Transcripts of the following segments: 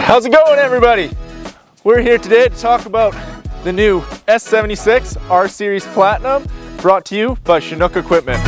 How's it going, everybody? We're here today to talk about the new S76 R Series Platinum, brought to you by Chinook Equipment.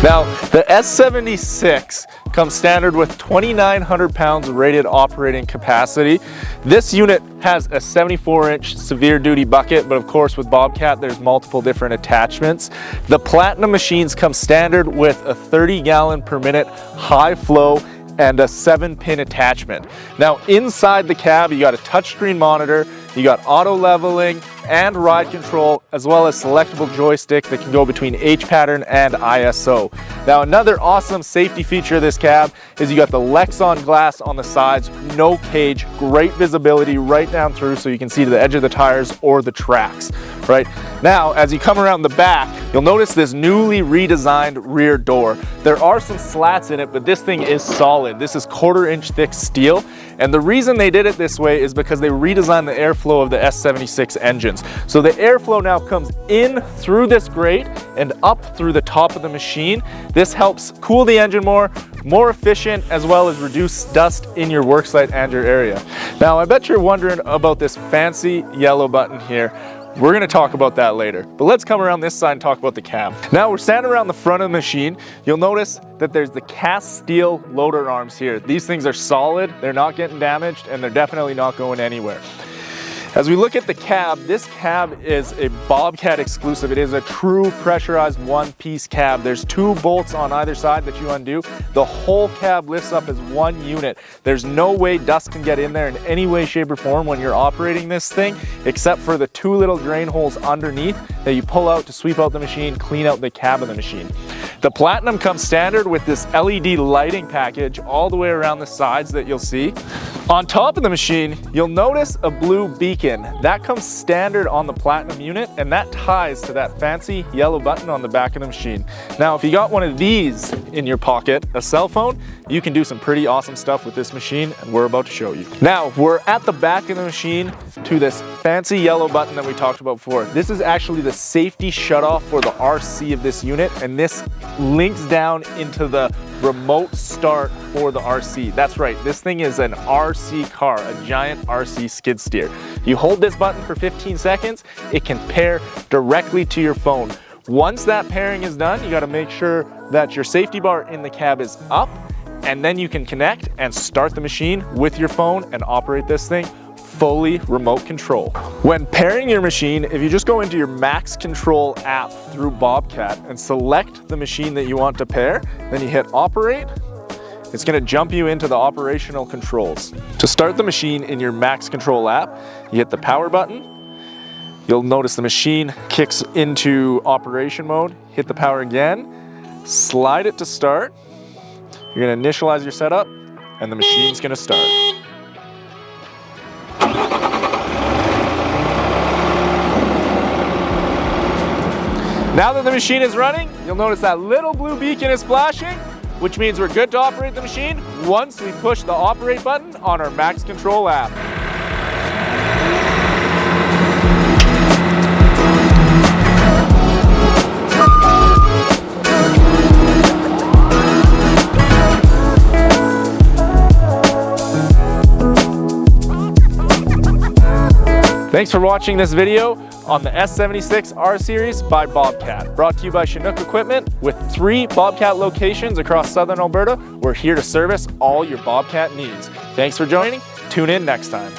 Now, the S76 comes standard with 2,900 pounds of rated operating capacity. This unit has a 74-inch severe duty bucket, but of course with Bobcat there's multiple different attachments. The Platinum machines come standard with a 30-gallon per minute high flow and a 7-pin attachment. Now inside the cab you got a touchscreen monitor, you got auto leveling and ride control, as well as selectable joystick that can go between H pattern and ISO. Now another awesome safety feature of this cab is you got the Lexan glass on the sides, no cage, great visibility right down through so you can see to the edge of the tires or the tracks. Right now, as you come around the back, you'll notice this newly redesigned rear door. There are some slats in it, but this thing is solid. This is 1/4-inch thick steel, and the reason they did it this way is because they redesigned the airflow of the S76 engines. So the airflow now comes in through this grate and up through the top of the machine. This helps cool the engine more efficient, as well as reduce dust in your worksite and your area. Now, I bet you're wondering about this fancy yellow button here. We're gonna talk about that later, but let's come around this side and talk about the cab. Now we're standing around the front of the machine. You'll notice that there's the cast steel loader arms here. These things are solid, they're not getting damaged, and they're definitely not going anywhere. As we look at the cab, this cab is a Bobcat exclusive. It is a true pressurized one-piece cab. There's 2 bolts on either side that you undo. The whole cab lifts up as one unit. There's no way dust can get in there in any way, shape, or form when you're operating this thing, except for the 2 little drain holes underneath that you pull out to sweep out the machine, clean out the cab of the machine. The Platinum comes standard with this LED lighting package all the way around the sides that you'll see. On top of the machine, you'll notice a blue beacon. That comes standard on the Platinum unit, and that ties to that fancy yellow button on the back of the machine. Now, if you got one of these in your pocket, a cell phone, you can do some pretty awesome stuff with this machine, and we're about to show you. Now, we're at the back of the machine to this fancy yellow button that we talked about before. This is actually the safety shutoff for the RC of this unit, and this links down into the remote start for the RC. That's right, this thing is an RC car, a giant RC skid steer. You hold this button for 15 seconds, it can pair directly to your phone. Once that pairing is done, you gotta make sure that your safety bar in the cab is up, and then you can connect and start the machine with your phone and operate this thing fully remote control. When pairing your machine, if you just go into your Max Control app through Bobcat and select the machine that you want to pair, then you hit operate, it's gonna jump you into the operational controls. To start the machine in your Max Control app, you hit the power button. You'll notice the machine kicks into operation mode. Hit the power again, slide it to start. You're gonna initialize your setup, and the machine's gonna start. Now that the machine is running, you'll notice that little blue beacon is flashing, which means we're good to operate the machine once we push the operate button on our Max Control app. Thanks for watching this video on the S76 R Series by Bobcat. Brought to you by Chinook Equipment. With 3 Bobcat locations across southern Alberta, we're here to service all your Bobcat needs. Thanks for joining. Tune in next time.